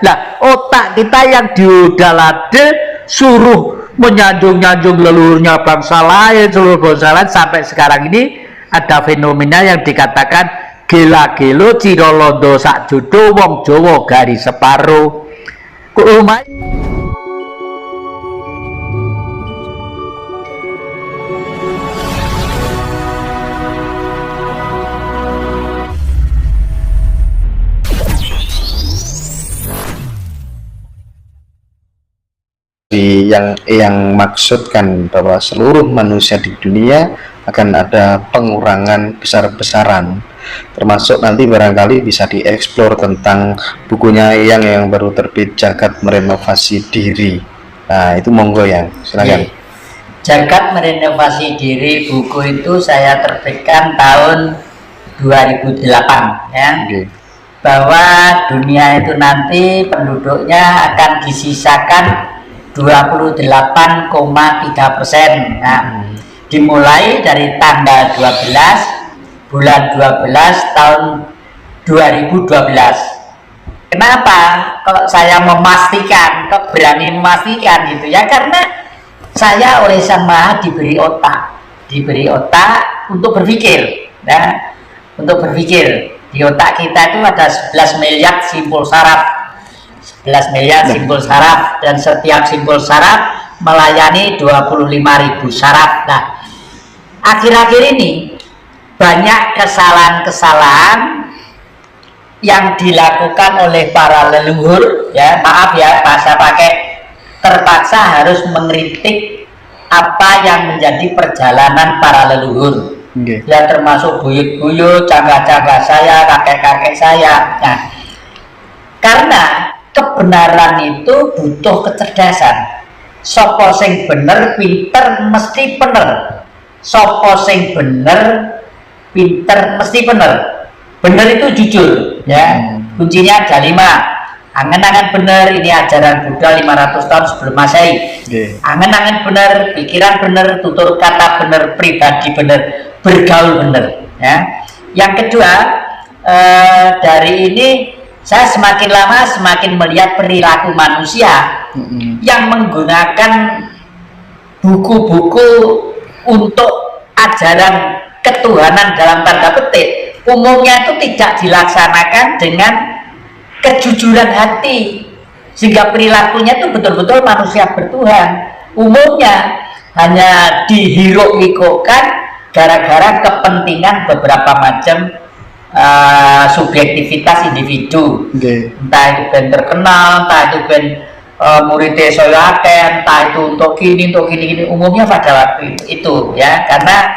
Lah otak kita yang diudalade suruh menyanjung-nyanjung leluhurnya bangsa lain, seluruh bangsa lain, sampai sekarang ini ada fenomena yang dikatakan gela-gelo cirolondo sak jodo wong Jawa garis separo. yang maksudkan bahwa seluruh manusia di dunia akan ada pengurangan besar-besaran, termasuk nanti barangkali bisa dieksplor tentang bukunya yang baru terbit, Jagat Merenovasi Diri. Nah itu monggo yang silakan. Jagat Merenovasi Diri, buku itu saya terbitkan tahun 2008 ya. Bahwa dunia itu nanti penduduknya akan disisakan 28,3%. Nah, dimulai dari tanggal 12 bulan 12 tahun 2012. Kenapa kok saya memastikan, kok berani memastikan gitu ya? Karena saya oleh Sang Maha diberi otak untuk berpikir, ya, untuk berpikir. Di otak kita itu ada 11 miliar simpul saraf. 11 miliar simpul saraf, dan setiap simpul saraf melayani 25.000 saraf. Nah, akhir-akhir ini banyak kesalahan-kesalahan yang dilakukan oleh para leluhur, ya maaf ya, saya pakai terpaksa harus mengkritik apa yang menjadi perjalanan para leluhur. Ya termasuk buyut-buyut, cangga-cangga saya, kakek-kakek saya. Nah, karena kebenaran itu butuh kecerdasan. Sopo sing bener pinter mesti bener. Sopo sing bener pinter mesti bener. Bener itu jujur, ya. Kuncinya ada 5. Angen-angen bener, ini ajaran Buddha 500 tahun sebelum Masehi. Angen-angen bener, pikiran bener, tutur kata bener, pribadi bener, bergaul bener, ya. Yang kedua, dari ini saya semakin lama semakin melihat perilaku manusia yang menggunakan buku-buku untuk ajaran ketuhanan dalam tanda petik, umumnya itu tidak dilaksanakan dengan kejujuran hati, sehingga perilakunya itu betul-betul manusia bertuhan. Umumnya hanya dihiruk-hikukan gara-gara kepentingan beberapa macam subjektivitas individu. Entah itu ben terkenal, entah itu ben muridnya soyaken, entah itu untuk gini, umumnya pada waktu itu ya. Karena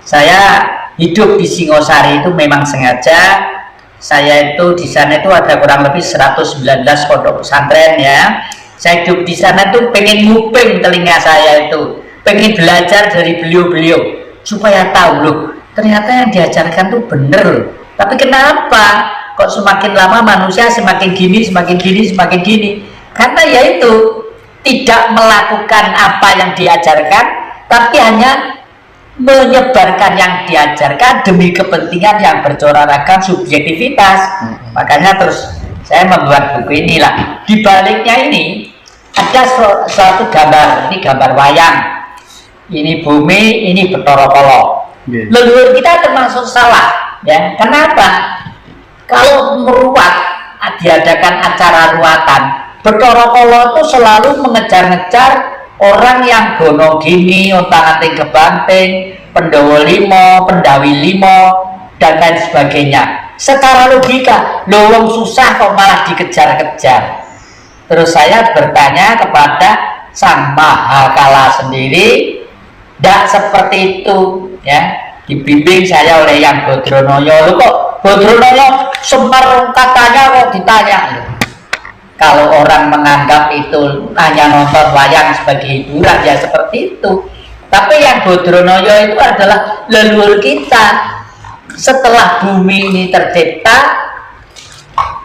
saya hidup di Singosari itu memang sengaja. Saya itu di sana itu ada kurang lebih 119 pondok pesantren ya. Saya hidup di sana tuh pengen nguping telinga saya itu, pengen belajar dari beliau-beliau supaya tahu loh, ternyata yang diajarkan tuh bener. Tapi kenapa kok semakin lama manusia semakin gini? Karena yaitu tidak melakukan apa yang diajarkan, tapi hanya menyebarkan yang diajarkan demi kepentingan yang bercorak ragam subjektivitas. Makanya terus saya membuat buku inilah. Di baliknya ini ada suatu gambar, ini gambar wayang, ini bumi, ini Bathara Kala. Leluhur kita termasuk salah, ya. Kenapa? Kalau meruat, diadakan acara ruatan, Bathara Kala itu selalu mengejar-ngejar orang yang gono gini, otak-atik kebanting, Pandhawa 5, Pendawi 5, dan lain sebagainya. Secara logika, lowong susah kok malah dikejar-kejar. Terus saya bertanya kepada Sang Maha Kala sendiri, tidak seperti itu, ya. Dibimbing saya oleh Yang Bodronoyo. Loh kok Bodronoyo Semar katanya kok ditanya? Kalau orang menganggap itu hanya nonton wayang sebagai hiburan, ya seperti itu. Tapi Yang Bodronoyo itu adalah leluhur kita. Setelah bumi ini tercipta,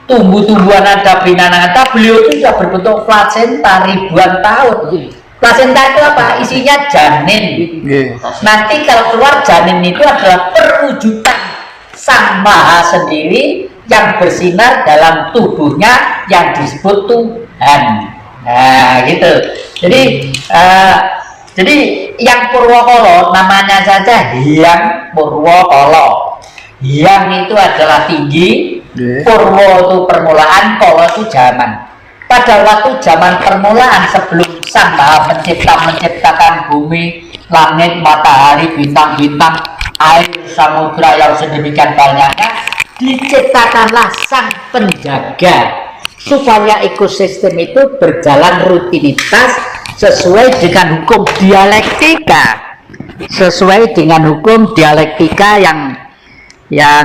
tumbuh-tumbuhan ada, binatang ada, beliau itu sudah berbentuk plasenta ribuan tahun. Plasenta itu apa? Isinya janin. Nanti kalau keluar janin itu adalah perwujudan Sang Maha sendiri yang bersinar dalam tubuhnya yang disebut Tuhan. Nah, gitu. Jadi yang Purwokala namanya saja Hyang Purwokala. Hyang itu adalah tinggi, Purwo itu permulaan, Kala itu zaman. Pada waktu zaman permulaan sebelum Sang Maha Pencipta menciptakan bumi, langit, matahari, bintang-bintang, air, samudra yang sedemikian banyaknya, diciptakanlah Sang Penjaga supaya ekosistem itu berjalan rutinitas sesuai dengan hukum dialektika, yang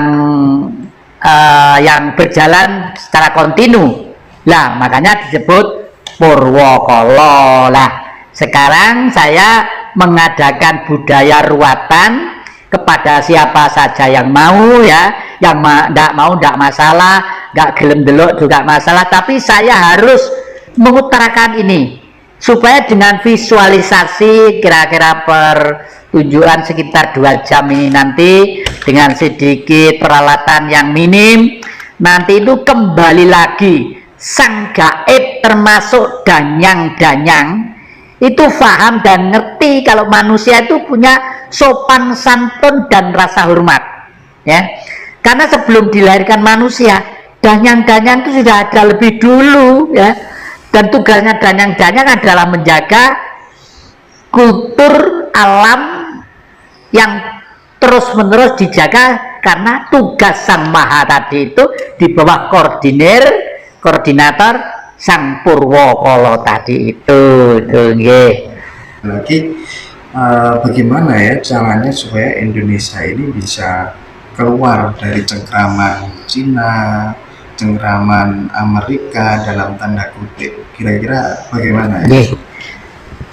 berjalan secara kontinu. Lah makanya disebut Purwokala. Lah sekarang saya mengadakan budaya ruatan kepada siapa saja yang mau, ya, yang tidak mau tidak masalah, nggak gelem delok juga masalah, tapi saya harus mengutarakan ini supaya dengan visualisasi kira-kira pertunjukan sekitar 2 jam ini nanti dengan sedikit peralatan yang minim, nanti itu kembali lagi sang gaib termasuk danyang-danyang itu paham dan ngerti kalau manusia itu punya sopan santun dan rasa hormat, ya. Karena sebelum dilahirkan manusia, danyang-danyang itu sudah ada lebih dulu, ya. Dan tugasnya danyang-danyang adalah menjaga kultur alam yang terus-menerus dijaga, karena tugas Sang Maha tadi itu di bawah koordinator Sang Purwokala tadi itu nggih. Lagi bagaimana ya caranya supaya Indonesia ini bisa keluar dari cengkraman Cina, cengkraman Amerika dalam tanda kutip, kira-kira bagaimana ya?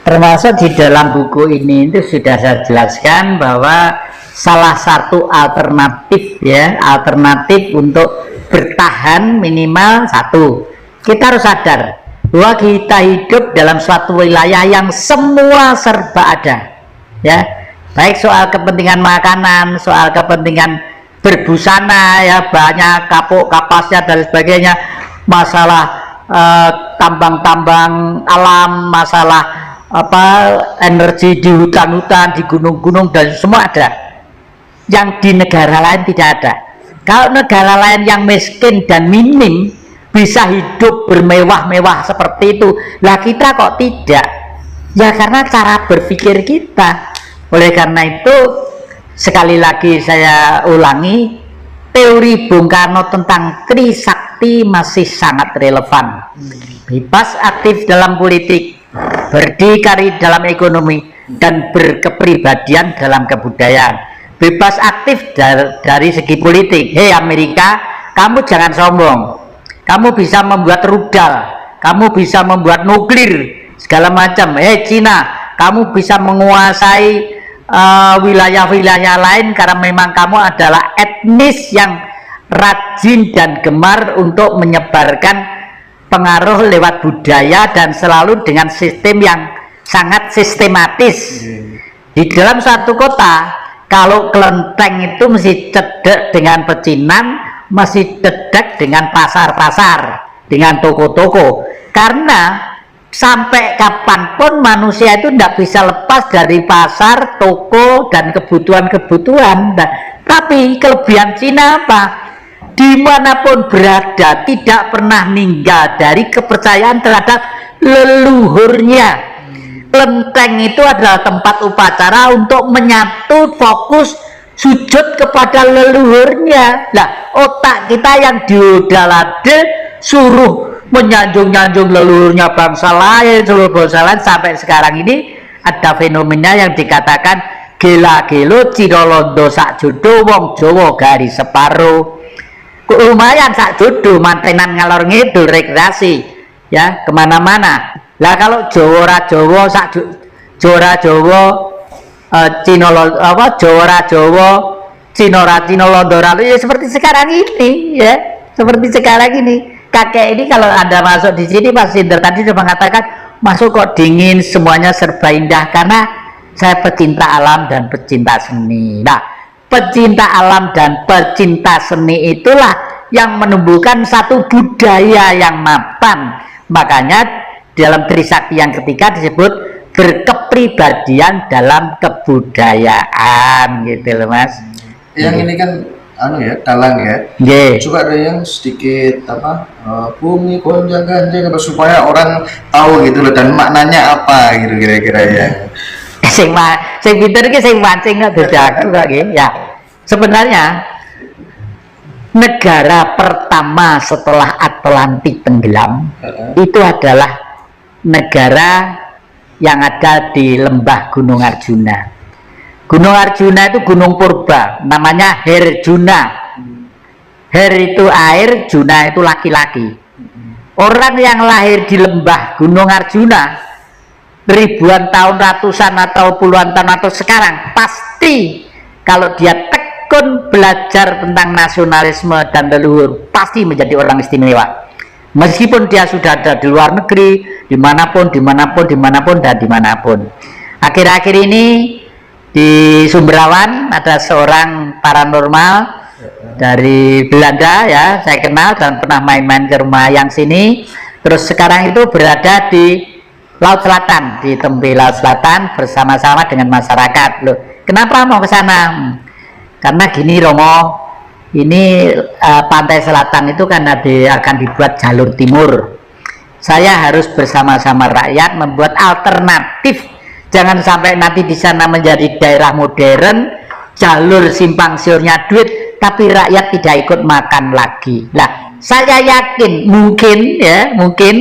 Termasuk di dalam buku ini itu sudah saya jelaskan bahwa salah satu alternatif, ya, alternatif untuk bertahan minimal satu, kita harus sadar bahwa kita hidup dalam suatu wilayah yang semua serba ada, ya, baik soal kepentingan makanan, soal kepentingan berbusana, ya, banyak kapuk kapasnya dan sebagainya, masalah tambang-tambang alam, masalah energi di hutan-hutan, di gunung-gunung, dan semua ada yang di negara lain tidak ada. Kalau negara lain yang miskin dan minim bisa hidup bermewah-mewah seperti itu, lah kita kok tidak? Ya karena cara berpikir kita. Oleh karena itu sekali lagi saya ulangi, teori Bung Karno tentang Trisakti masih sangat relevan. Bebas aktif dalam politik, berdikari dalam ekonomi, dan berkepribadian dalam kebudayaan. Bebas aktif dari segi politik. Hei Amerika, kamu jangan sombong, kamu bisa membuat rudal, kamu bisa membuat nuklir segala macam. Hei Cina, kamu bisa menguasai wilayah-wilayah lain karena memang kamu adalah etnis yang rajin dan gemar untuk menyebarkan pengaruh lewat budaya dan selalu dengan sistem yang sangat sistematis. Di dalam satu kota, kalau kelenteng itu mesti cedek dengan pecinan, mesti cedek dengan pasar-pasar, dengan toko-toko, karena sampai kapanpun manusia itu tidak bisa lepas dari pasar, toko, dan kebutuhan-kebutuhan. Nah, tapi kelebihan Cina apa? Dimanapun berada tidak pernah ninggal dari kepercayaan terhadap leluhurnya. Kelenteng itu adalah tempat upacara untuk menyatu fokus sujud kepada leluhurnya. Nah, otak kita yang diodalade suruh menyanjung-nyanjung leluhurnya bangsa lain, seluruh bangsa lain, sampai sekarang ini ada fenomena yang dikatakan gela-gelo Cina Londo sak jodo wong Jawa garis separo. Lumayan sak jodo mantenan ngalor ngidul rekreasi, ya, kemana-mana. Lah kalau Jawa Jawa sak Jawa Jawa Cina Jawa Cina Londo ya seperti sekarang ini, ya, seperti sekarang ini. Kakek ini kalau Anda masuk di sini, Mas Sinder tadi sudah mengatakan masuk kok dingin, semuanya serba indah, karena saya pecinta alam dan pecinta seni. Nah, pecinta alam dan pecinta seni itulah yang menumbuhkan satu budaya yang mapan. Makanya dalam Trisakti yang ketiga disebut berkepribadian dalam kebudayaan, gitu loh Mas. Yang ini kan anu ya, dalang ya. Nggih. Coba ada yang sedikit apa, bumi gonjang ganjing apa, supaya orang tahu gitu loh, dan maknanya apa gitu kira-kira ya. Sing pinter iki sing mancing kok dadi aku kok nggih. Ya. Sebenarnya negara pertama setelah Atlantik tenggelam itu adalah negara yang ada di lembah Gunung Arjuna. Gunung Arjuna itu gunung purba, namanya Herjuna. Her itu air, Juna itu laki-laki. Orang yang lahir di lembah Gunung Arjuna ribuan tahun, ratusan atau puluhan tahun atau sekarang, pasti kalau dia tekun belajar tentang nasionalisme dan leluhur, pasti menjadi orang istimewa. Meskipun dia sudah ada di luar negeri, dimanapun dan dimanapun. Akhir-akhir ini di Sumberawan ada seorang paranormal dari Belanda ya, saya kenal dan pernah main-main ke rumah yang sini. Terus sekarang itu berada di Laut Selatan, di Tembe Laut Selatan bersama-sama dengan masyarakat. Loh, kenapa mau ke sana? Karena gini Romo, ini pantai selatan itu kan akan dibuat jalur timur. Saya harus bersama-sama rakyat membuat alternatif. Jangan sampai nanti di sana menjadi daerah modern, jalur simpang siurnya duit, tapi rakyat tidak ikut makan lagi. Nah, saya yakin mungkin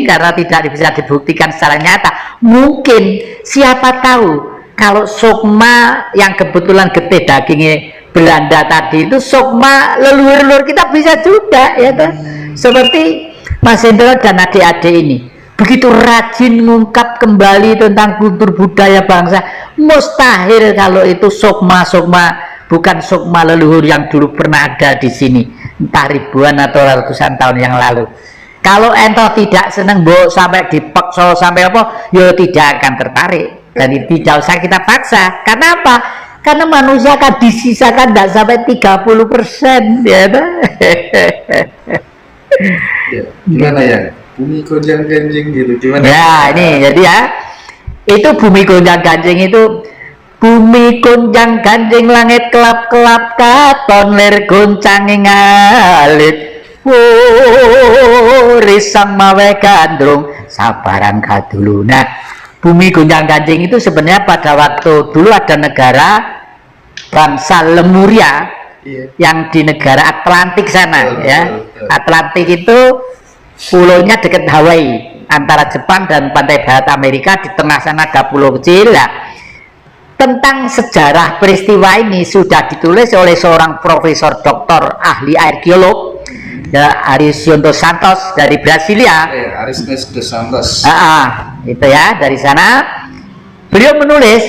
karena tidak bisa dibuktikan secara nyata, mungkin siapa tahu kalau sukma yang kebetulan gede dagingnya Belanda tadi itu sukma leluhur-leluhur kita bisa juga ya toh. Seperti Mas Hendro dan adik-adik ini begitu rajin mengungkap kembali tentang kultur budaya bangsa, mustahil kalau itu sukma bukan sukma leluhur yang dulu pernah ada di sini entah ribuan atau ratusan tahun yang lalu. Kalau ento tidak seneng sampai dipaksa sampai apa, ya tidak akan tertarik dan tidak usah kita paksa. Karena apa? Karena manusia akan disisakan tidak sampai 30% ya. Gimana ya? Bumi gonjang ganjing gitu, gimana? Ya ini jadi ya, itu bumi gonjang ganjing itu, bumi gonjang ganjing langit kelap-kelap katon lir goncanging alit, risang mawe gandrung sabaran kadulu. Nah, bumi gonjang ganjing itu sebenarnya pada waktu dulu ada negara bangsa Lemuria yang di negara Atlantik sana ya. Atlantik itu pulaunya dekat Hawaii antara Jepang dan pantai barat Amerika, di tengah sana ada pulau kecil. Nah, tentang sejarah peristiwa ini sudah ditulis oleh seorang profesor doktor ahli arkeolog ya, Ariston dos Santos dari Brasilia. Ariston dos Santos. Itu ya, dari sana beliau menulis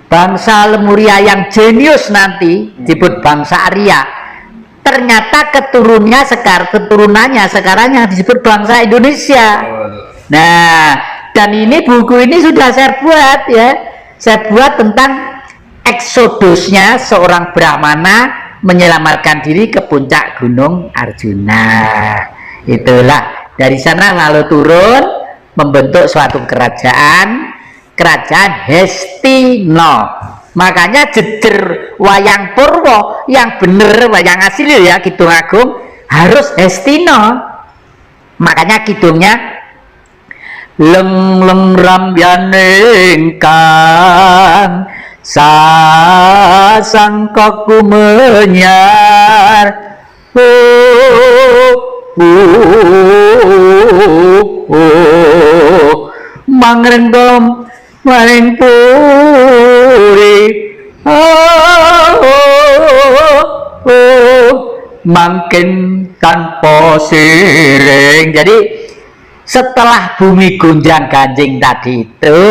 bangsa Lemuria yang jenius nanti disebut bangsa Arya. Ternyata keturunannya sekarang yang disebut bangsa Indonesia. Nah, dan ini buku ini sudah saya buat ya. Saya buat tentang eksodusnya seorang Brahmana menyelamatkan diri ke puncak Gunung Arjuna. Itulah dari sana lalu turun membentuk suatu kerajaan Hestino. Makanya jejer wayang Purwo yang bener wayang asli ya, Kidung Agung harus Hestino. Makanya kidungnya leng ramyaning kang sasangkaku menyar mangrendom maring puri mangkin tanpa siring. Jadi setelah bumi gonjang ganjing tadi itu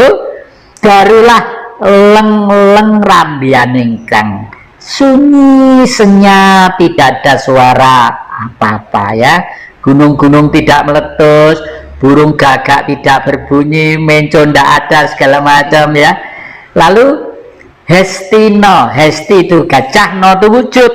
barulah leng rambianing kang sunyi senyap, tidak ada suara apa-apa ya. Gunung-gunung tidak meletus, burung gagak tidak berbunyi, menco tidak ada, segala macam ya. Lalu Hestino, Hesti itu gajah, no itu wujud.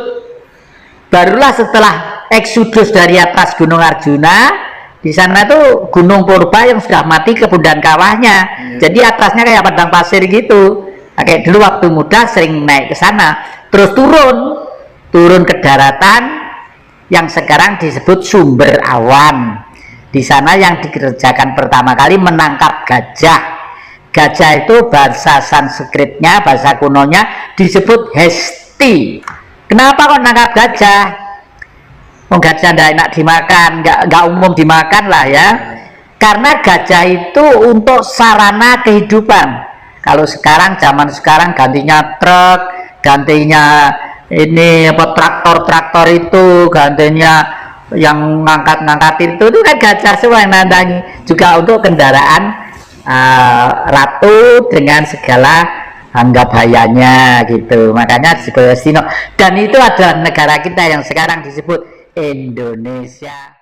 Barulah setelah eksodus dari atas Gunung Arjuna, di sana tuh Gunung Purba yang sudah mati kebun kawahnya. Jadi atasnya kayak padang pasir gitu. Nah, kayak dulu waktu muda sering naik ke sana, terus turun ke daratan yang sekarang disebut Sumber Awan. Di sana yang dikerjakan pertama kali menangkap gajah. Gajah itu bahasa Sanskritnya, bahasa kunonya disebut Hesti. Kenapa kok nangkap gajah? Gajah tidak enak dimakan, nggak umum dimakan lah ya. Karena gajah itu untuk sarana kehidupan. Kalau sekarang, zaman sekarang gantinya truk, gantinya ini apa traktor itu, gantinya yang ngangkat-ngangkatin itu kan gajah semua yang nandangi. Juga untuk kendaraan ratu dengan segala bahayanya gitu. Makanya disebut Hestino. Dan itu adalah negara kita yang sekarang disebut Indonesia.